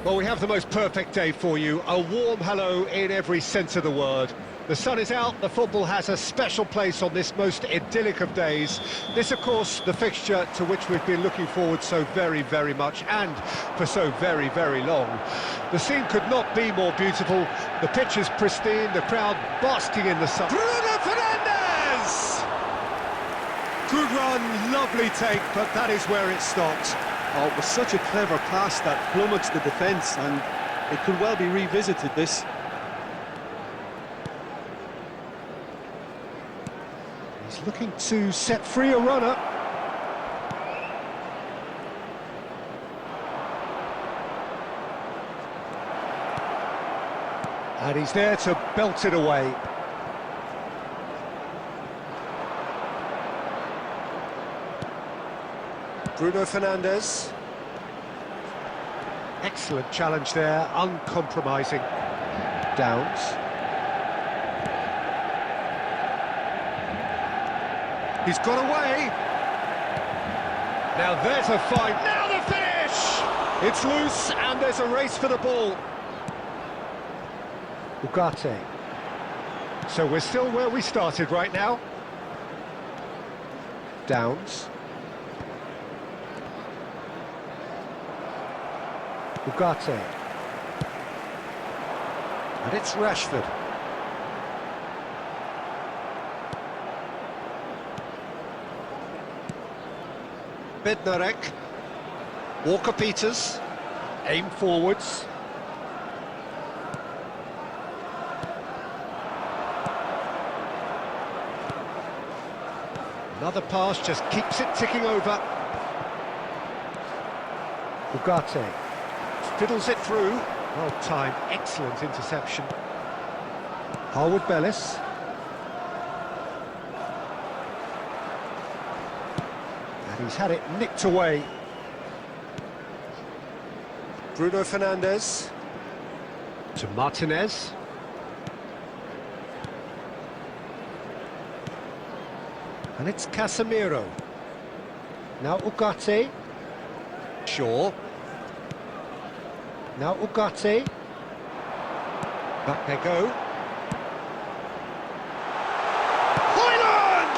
Well, we have the most perfect day for you. A warm hello in every sense of the word. The sun is out, the football has a special place on this most idyllic of days. This, of course, the fixture to which we've been looking forward so very, very much, and for so very, very long. The scene could not be more beautiful. The pitch is pristine, the crowd basking in the sun. Bruno Fernandes! Good run, lovely take, but that is where it stopped. Oh, it was such a clever pass that plummets the defence, and it could well be revisited, this. He's looking to set free a runner. And he's there to belt it away. Bruno Fernandes. Excellent challenge there, uncompromising. Downs. He's got away. Now there's a fight. Now the finish! It's loose and there's a race for the ball. Ugarte. So we're still where we started right now. Downs. Ugarte. And it's Rashford. Bednarek. Walker-Peters. Aim forwards. Another pass just keeps it ticking over. Ugarte. Fiddles it through. Well timed, excellent interception. Harwood Bellis. And he's had it nicked away. Bruno Fernandes. To Martinez. And it's Casemiro. Now Ugarte. Shaw. Now Ugarte. Back they go. Hoyland!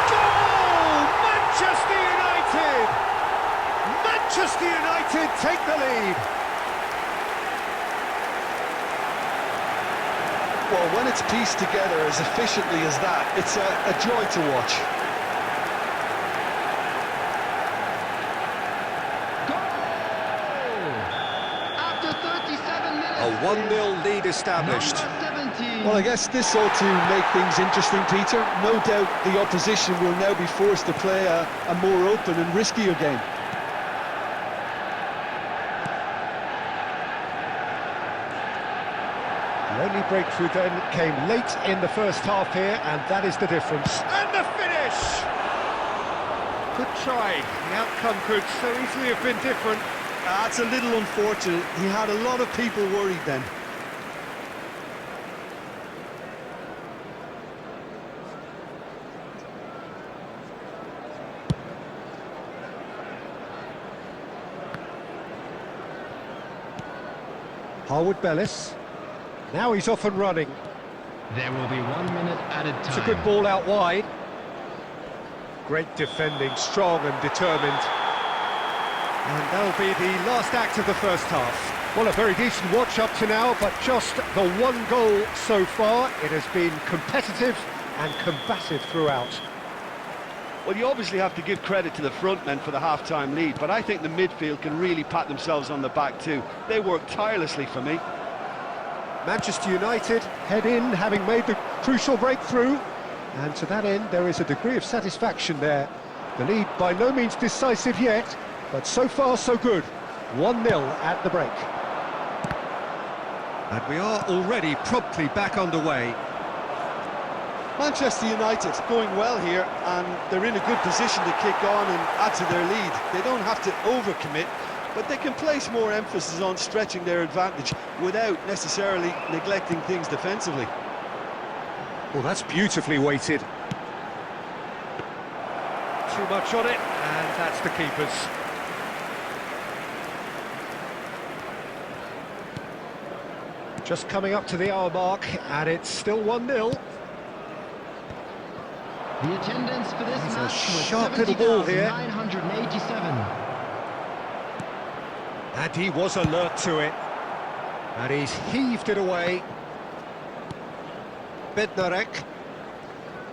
Goal! Manchester United! Manchester United take the lead. Well, when it's pieced together as efficiently as that, it's a joy to watch. A 1-0 lead established. Well, I guess this ought to make things interesting, Peter. No doubt the opposition will now be forced to play a more open and riskier game. The only breakthrough then came late in the first half here, and that is the difference. And the finish! Good try. The outcome could so easily have been different. That's a little unfortunate. He had a lot of people worried then. Harwood Bellis. Now he's off and running. There will be 1 minute added time. It's a good ball out wide. Great defending, strong and determined. And that'll be the last act of the first half. Well, a very decent watch up to now, but just the one goal so far. It has been competitive and combative throughout. Well, you obviously have to give credit to the front men for the half-time lead, but I think the midfield can really pat themselves on the back too. They work tirelessly for me. Manchester United head in, having made the crucial breakthrough. And to that end, there is a degree of satisfaction there. The lead by no means decisive yet, but so far so good. 1-0 at the break. And we are already promptly back underway. Manchester United going well here, and they're in a good position to kick on and add to their lead. They don't have to overcommit, but they can place more emphasis on stretching their advantage without necessarily neglecting things defensively. Well, that's beautifully weighted. Too much on it, and that's the keeper's. Just coming up to the hour mark, and it's still 1-0. The attendance for this It's a match was sharp little ball here. 70,987. And he was alert to it. And he's heaved it away. Bednarek.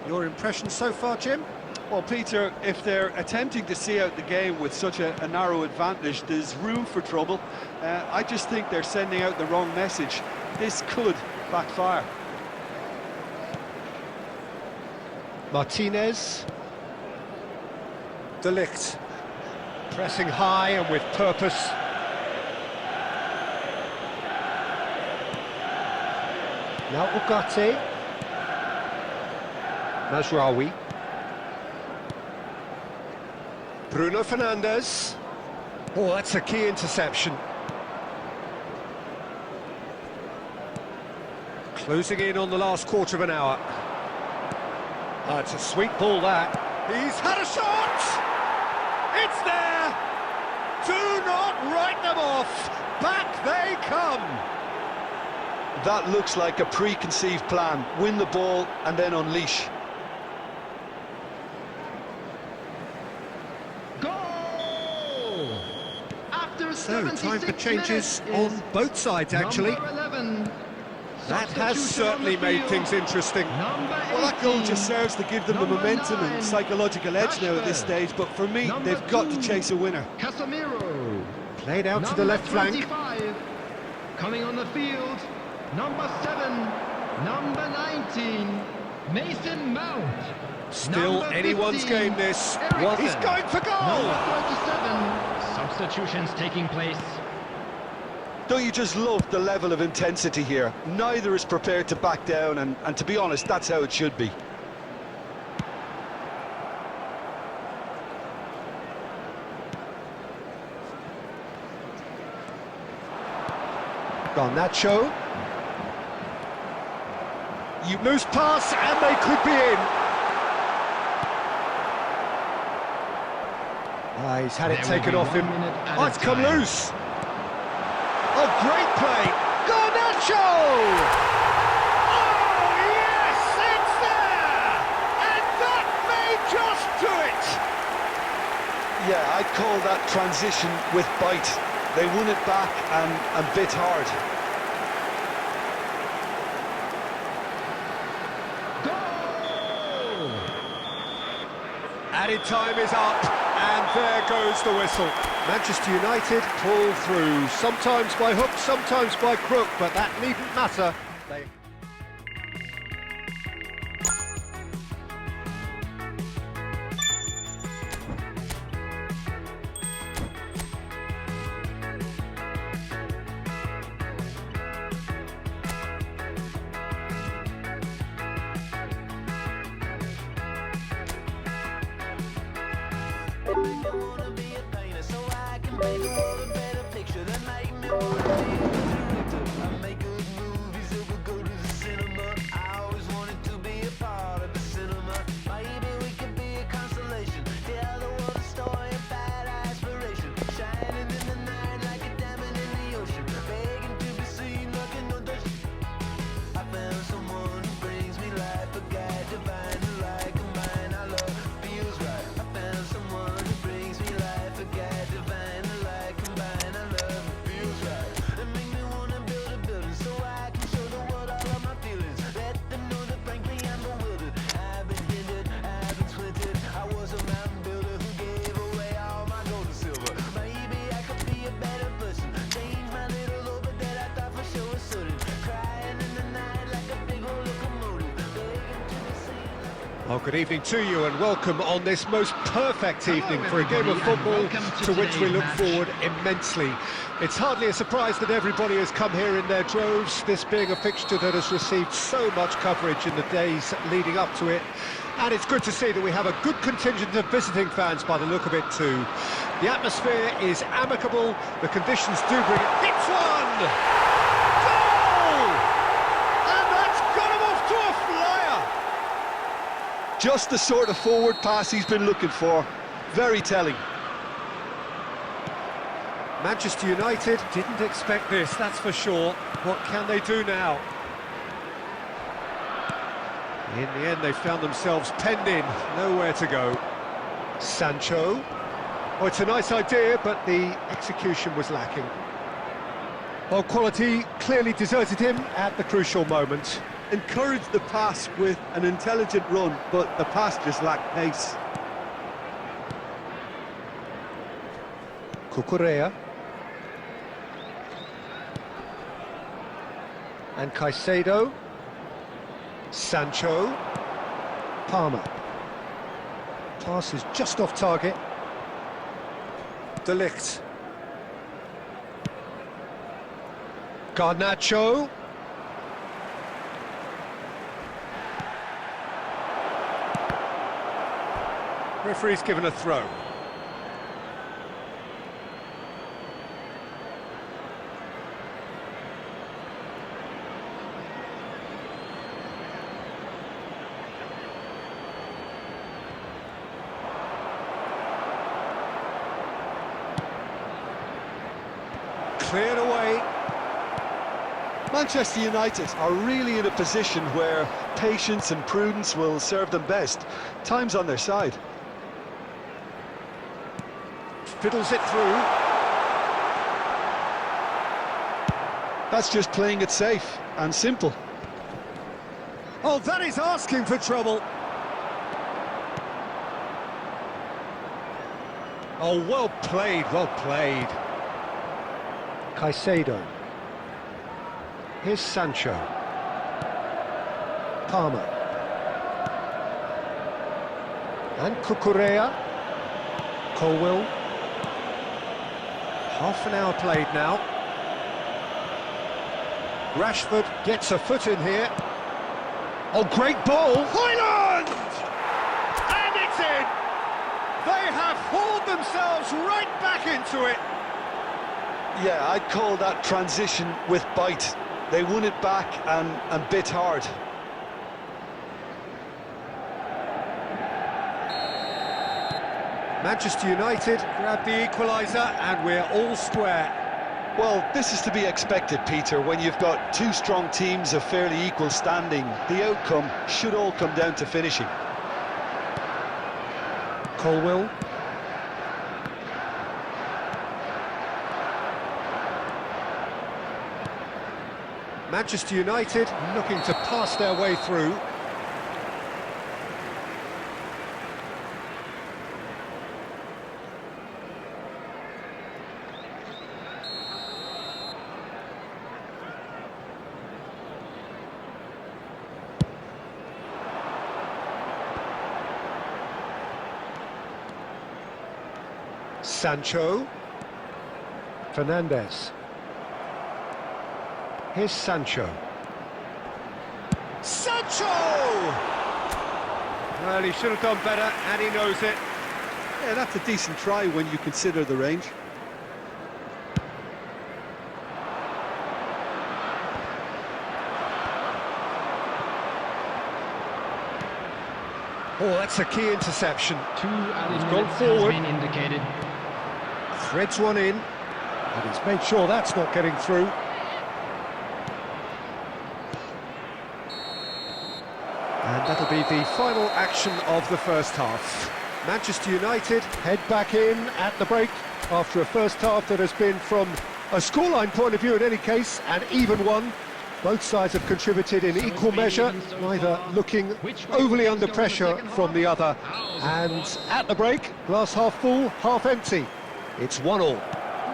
Your impression so far, Jim? Well, Peter, if they're attempting to see out the game with such a narrow advantage, there's room for trouble. I just think they're sending out the wrong message. This could backfire. Martinez. De Ligt. Pressing high and with purpose. Now Ugarte. Mazraoui. Bruno Fernandes. Oh, that's a key interception. Closing in on the last quarter of an hour. Oh, it's a sweet ball, that. He's had a shot! It's there! Do not write them off! Back they come! That looks like a preconceived plan. Win the ball and then unleash. Goal! After So, time for 76 changes minutes on both sides, actually. Number 11. That has certainly made things interesting. Well, that goal just serves to give them the momentum and psychological edge now at this stage, but for me, they've got to chase a winner. Casemiro. Played out to the left flank. 25. Coming on the field, number 7, number 19, Mason Mount. Still Number anyone's 15, game, this. Eriksen. He's going for goal! Number 27. Substitutions taking place. Don't you just love the level of intensity here? Neither is prepared to back down, and to be honest, that's how it should be. Garnacho. You loose pass, and they could be in. Ah, he's had it There will taken be off 1 him. minute Oh, added it's come time. loose. Oh, great play. Garnacho! Oh, yes, it's there! And that may just do it! Yeah, I'd call that transition with bite. They won it back and bit hard. Goal! Added time is up, and there goes the whistle. Manchester United pull through, sometimes by hook, sometimes by crook, but that needn't matter. Well, good evening to you and welcome on this most perfect evening for a game of football to which we look forward immensely. It's hardly a surprise that everybody has come here in their droves, this being a fixture that has received so much coverage in the days leading up to it. And it's good to see that we have a good contingent of visiting fans by the look of it too. The atmosphere is amicable, the conditions do bring it. Hits one! Goal! And that's got him off to a flyer! Just the sort of forward pass he's been looking for. Very telling. Manchester United didn't expect this, that's for sure. What can they do now? In the end, they found themselves penned in, nowhere to go. Sancho. Oh, it's a nice idea, but the execution was lacking. Well, quality clearly deserted him at the crucial moment. Encouraged the pass with an intelligent run, but the pass just lacked pace. Cucurella. And Caicedo. Sancho. Palmer. Pass is just off target. De Ligt. Garnacho. Referee's given a throw. Cleared away. Manchester United are really in a position where patience and prudence will serve them best. Time's on their side. Fiddles it through. That's just playing it safe and simple. Oh, that is asking for trouble. Oh, well played, well played. Caicedo. Here's Sancho. Palmer. And Cucurella. Colwill. Half an hour played now. Rashford gets a foot in here. Oh, great ball! Hoyland! And it's in! They have hauled themselves right back into it. Yeah, I'd call that transition with bite. They won it back and bit hard. Manchester United grab the equaliser and we're all square. Well, this is to be expected, Peter, when you've got two strong teams of fairly equal standing. The outcome should all come down to finishing. Colwill. Manchester United looking to pass their way through. Sancho. Fernandes. Here's Sancho. Sancho! Well, he should have done better, and he knows it. Yeah, that's a decent try when you consider the range. Oh, that's a key interception. 2 added He's gone minutes forward. has been indicated. Threads one in, and he's made sure that's not getting through. And that'll be the final action of the first half. Manchester United head back in at the break after a first half that has been, from a scoreline point of view in any case, an even one. Both sides have contributed in equal measure, neither looking overly under pressure from the other. And at the break, glass half full, half empty. It's 1-1.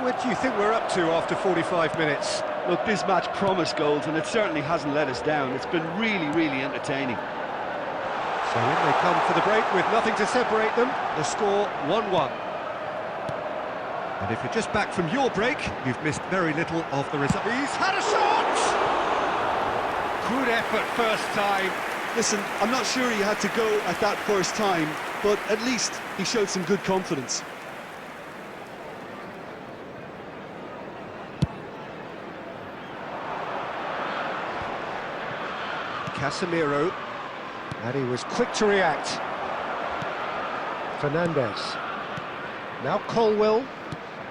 What do you think we're up to after 45 minutes? Look, this match promised goals, and it certainly hasn't let us down. It's been really, really entertaining. So in they come for the break with nothing to separate them. The score 1-1. And if you're just back from your break, you've missed very little of the result. He's had a shot! Good effort first time. Listen, I'm not sure he had to go at that first time, but at least he showed some good confidence. Casemiro, and he was quick to react. Fernandes. Now Colwill.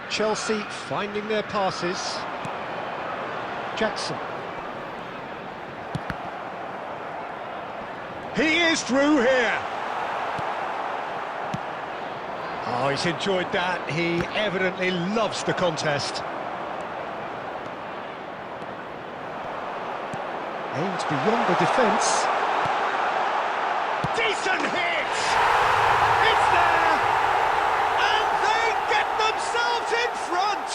Chelsea finding their passes. Jackson. He is through here. Oh, he's enjoyed that. He evidently loves the contest. Aims beyond the defence. Decent hit! It's there! And they get themselves in front!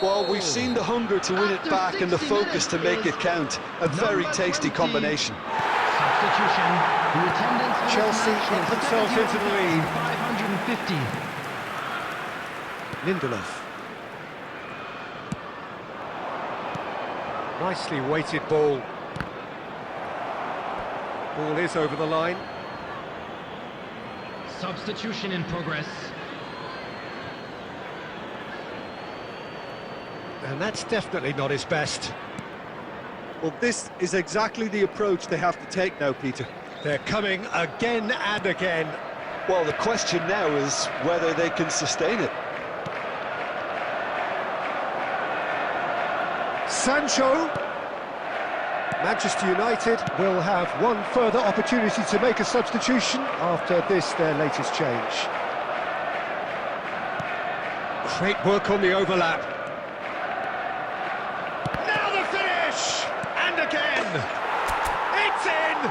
Well, we've seen the hunger to win it back and the focus to make it count. A very tasty combination. Substitution. The attendance for Chelsea this match get is themselves into the lead. 550. Lindelof. Nicely weighted ball. Ball is over the line. Substitution in progress. And that's definitely not his best. Well, this is exactly the approach they have to take now, Peter. They're coming again and again. Well, the question now is whether they can sustain it. Sancho. Manchester United will have one further opportunity to make a substitution after this, their latest change. Great work on the overlap. Now the finish! And again! It's in!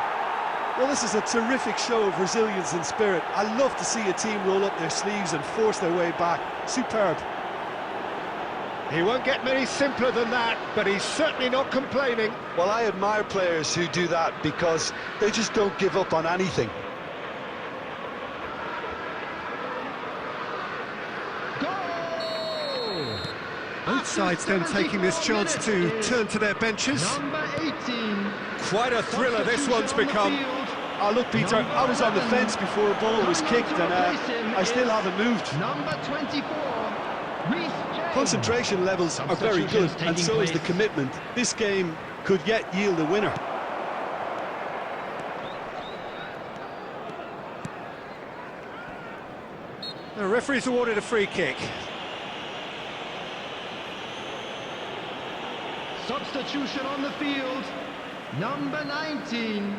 Well, this is a terrific show of resilience and spirit. I love to see a team roll up their sleeves and force their way back. Superb. He won't get many simpler than that, but he's certainly not complaining. Well, I admire players who do that because they just don't give up on anything. Goal! Both sides then taking this chance to turn to their benches. Number 18. Quite a thriller this one's become. Oh, look, Peter, I was on the fence before a ball was kicked and I still haven't moved. Number 24. Reece James. Concentration levels are very good, and so is the commitment. This game could yet yield a winner. The referee's awarded a free kick. Substitution on the field. Number 19.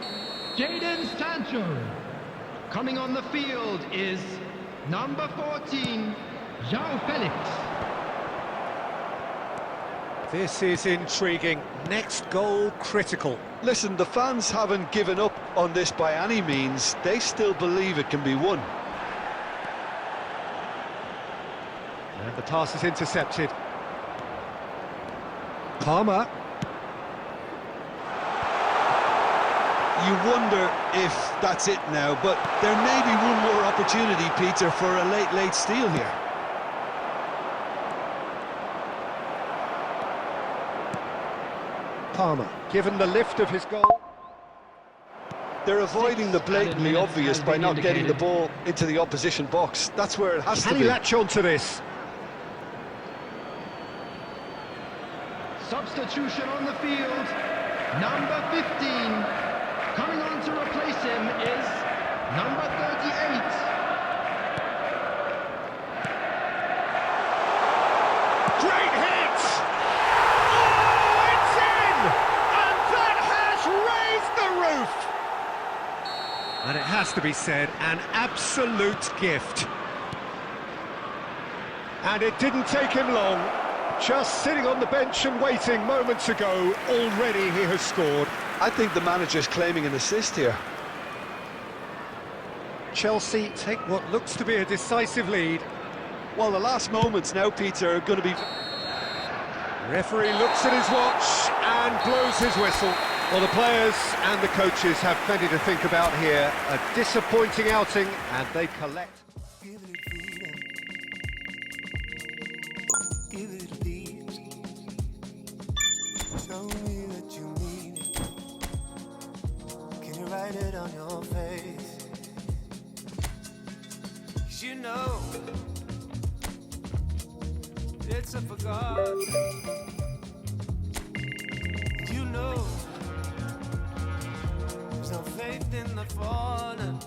Jadon Sancho. Coming on the field is number 14. João Felix. This is intriguing. Next goal critical. Listen, the fans haven't given up on this by any means. They still believe it can be won. And the pass is intercepted. Palmer. You wonder if that's it now, but there may be one more opportunity, Peter, for a late steal here. Palmer, given the lift of his goal. They're avoiding the blatantly obvious by not getting the ball into the opposition box. That's where it has to Can be. he latch on to this? Substitution on the field. Number 15. Coming on to replace him is number 38. Great hit! Oh, it's in! And that has raised the roof! And it has to be said, an absolute gift. And it didn't take him long. Just sitting on the bench and waiting moments ago, already he has scored. I think the manager's claiming an assist here. Chelsea take what looks to be a decisive lead. Well, the last moments now, Peter, are going to be... Referee looks at his watch and blows his whistle. Well, the players and the coaches have plenty to think about here. A disappointing outing, and they collect. Give it freedom. Give it peace. Show me that you mean it. Can you write it on your face? 'Cause you know it's a forgotten. You know there's no faith in the fallen.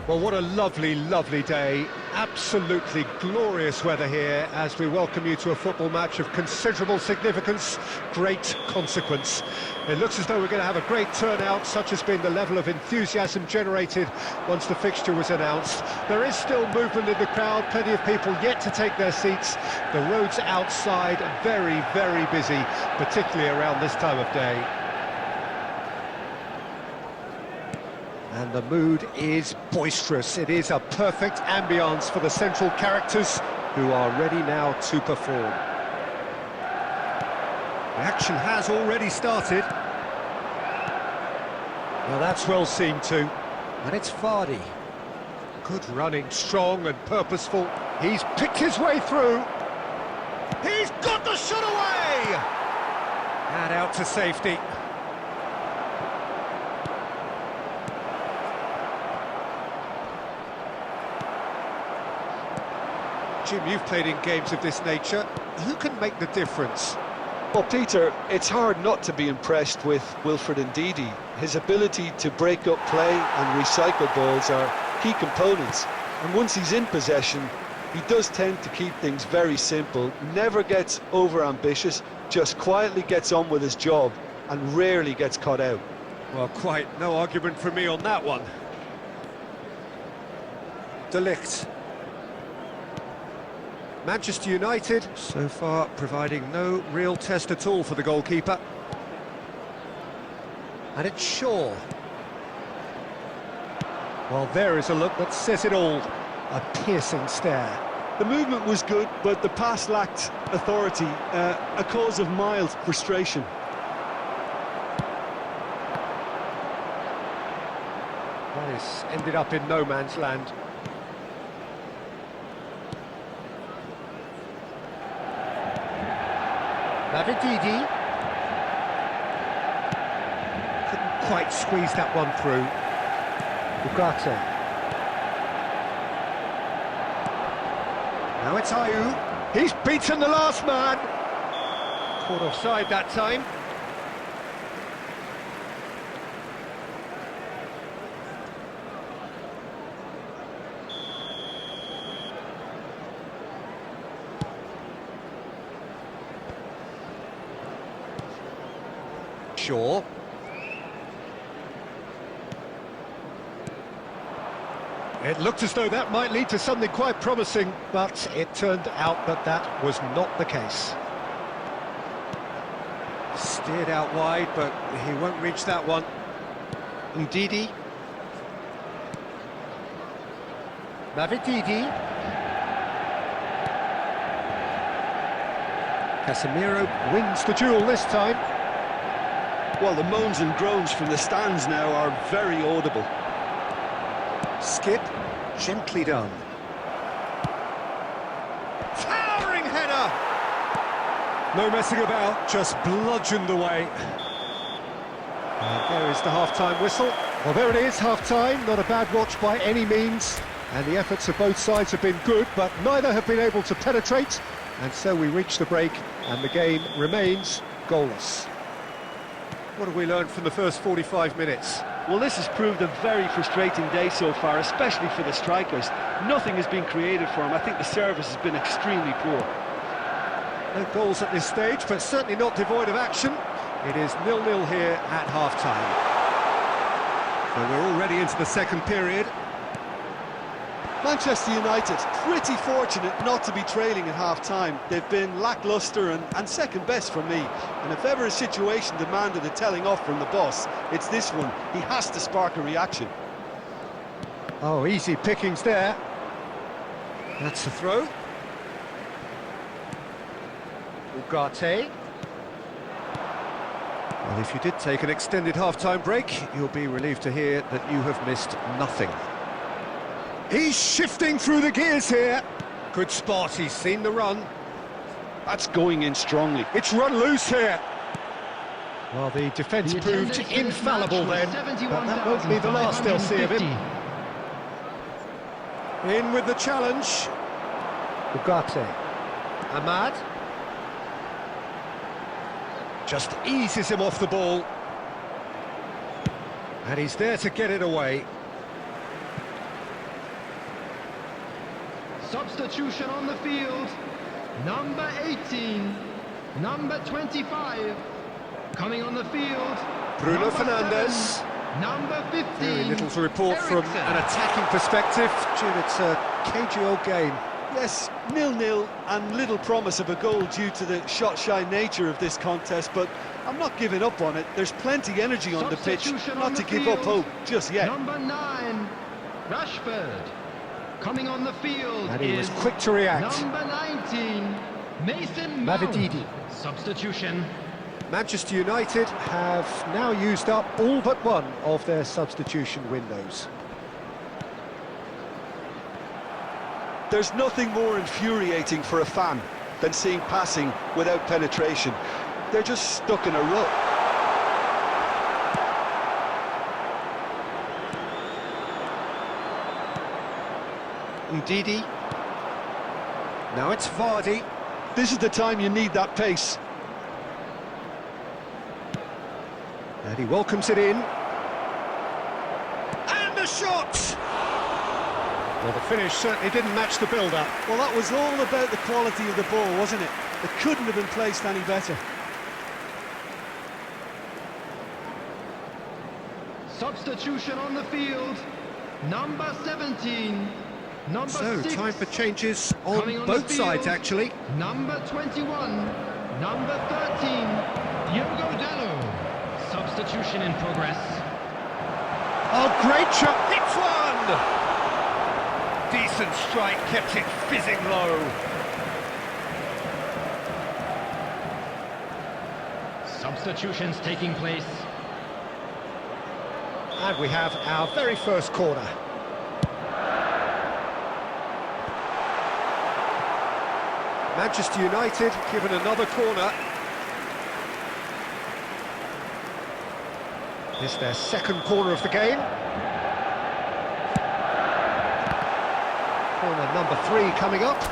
Well, what a lovely, lovely day. Absolutely glorious weather here as we welcome you to a football match of considerable significance, great consequence. It looks as though we're going to have a great turnout, such has been the level of enthusiasm generated once the fixture was announced. There is still movement in the crowd, plenty of people yet to take their seats. The roads outside very, very busy, particularly around this time of day. And the mood is boisterous. It is a perfect ambience for the central characters who are ready now to perform. The action has already started. Well, that's well seen too. And it's Vardy. Good running, strong and purposeful. He's picked his way through. He's got the shot away! And out to safety. Jim, you've played in games of this nature. Who can make the difference? Well, Peter, it's hard not to be impressed with Wilfred Ndidi. His ability to break up play and recycle balls are key components. And once he's in possession, he does tend to keep things very simple, never gets over-ambitious, just quietly gets on with his job and rarely gets caught out. Well, quite no argument from me on that one. De Ligt. Manchester United, so far, providing no real test at all for the goalkeeper. And it's Shaw. Well, there is a look that says it all. A piercing stare. The movement was good, but the pass lacked authority, a cause of mild frustration. That is ended up in no man's land. Ndidi couldn't quite squeeze that one through. Ugarte. Now it's Ayew. He's beaten the last man. Caught offside that time. Shaw. It looked as though that might lead to something quite promising, but it turned out that that was not the case. Steered out wide, but he won't reach that one. Ndidi. Ndidi. Casemiro wins the duel this time. Well, the moans and groans from the stands now are very audible. Skip, gently done. Towering header! No messing about, just bludgeoned away. And there is the half-time whistle. Well, there it is, half-time. Not a bad watch by any means. And the efforts of both sides have been good, but neither have been able to penetrate. And so we reach the break, and the game remains goalless. What have we learned from the first 45 minutes? Well, this has proved a very frustrating day so far, especially for the strikers. Nothing has been created for them. I think the service has been extremely poor. No goals at this stage, but certainly not devoid of action. It is 0-0 here at half-time. So we're already into the second period. Manchester United, pretty fortunate not to be trailing at half-time. They've been lacklustre and second best for me. And if ever a situation demanded a telling off from the boss, it's this one. He has to spark a reaction. Oh, easy pickings there. That's the throw. Ugarte. Well, if you did take an extended half-time break, you'll be relieved to hear that you have missed nothing. He's shifting through the gears here. Good spot, he's seen the run. That's going in strongly. It's run loose here. Well, the defence proved infallible then, but that won't be the last they'll see of him. In with the challenge. Ugarte. Ahmad. Just eases him off the ball. And he's there to get it away. Substitution on the field. Number 18. Number 25. Coming on the field. Bruno number Fernandes. 7, number 15. Very little to report from Eriksen. an attacking perspective. Jim, it's a cagey old game. Yes, 0-0 and little promise of a goal due to the shot-shy nature of this contest, but I'm not giving up on it. There's plenty energy on the pitch, Substitution not on to the give up field. hope just yet. Number 9, Rashford. Coming on the field And he was is quick to react. number 19, Mason Mount. Mavididi. Substitution. Manchester United have now used up all but one of their substitution windows. There's nothing more infuriating for a fan than seeing passing without penetration. They're just stuck in a rut. Ndidi. Now it's Vardy. This is the time you need that pace. And he welcomes it in. And the shot! Well, the finish certainly didn't match the build-up. Well, that was all about the quality of the ball, wasn't it? It couldn't have been placed any better. Substitution on the field. Number 17. Number So, 6. time for changes Coming on on the both sides, field. actually. Number 21. Number 13. Diogo Dalot. Substitution in progress. Oh, great shot! Hits one! Decent strike, kept it fizzing low. Substitutions taking place. And we have our very first corner. Manchester United given another corner. This is their second corner of the game. Corner number 3 coming up.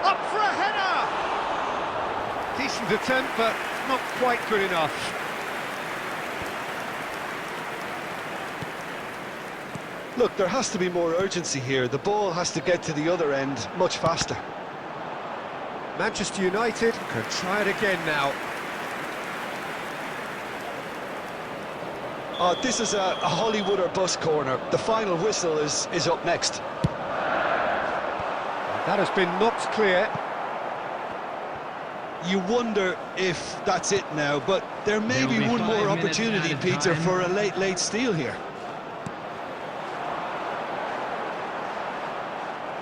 Up for a header! Decent attempt, but not quite good enough. Look, there has to be more urgency here. The ball has to get to the other end much faster. Manchester United can try it again now. Oh, this is a Hollywood or bust corner. The final whistle is up next. That has been knocked clear. You wonder if that's it now, but there may There will be be one 5 more minutes opportunity, added Peter, time. for a late steal here.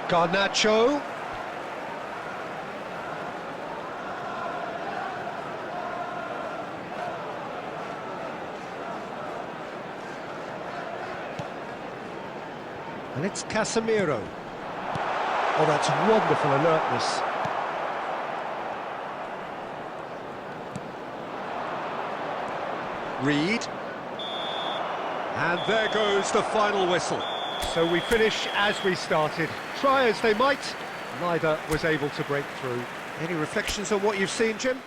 Garnacho. And it's Casemiro. Oh, that's wonderful alertness. Reed. And there goes the final whistle. So we finish as we started. Try as they might, neither was able to break through. Any reflections on what you've seen, Jim?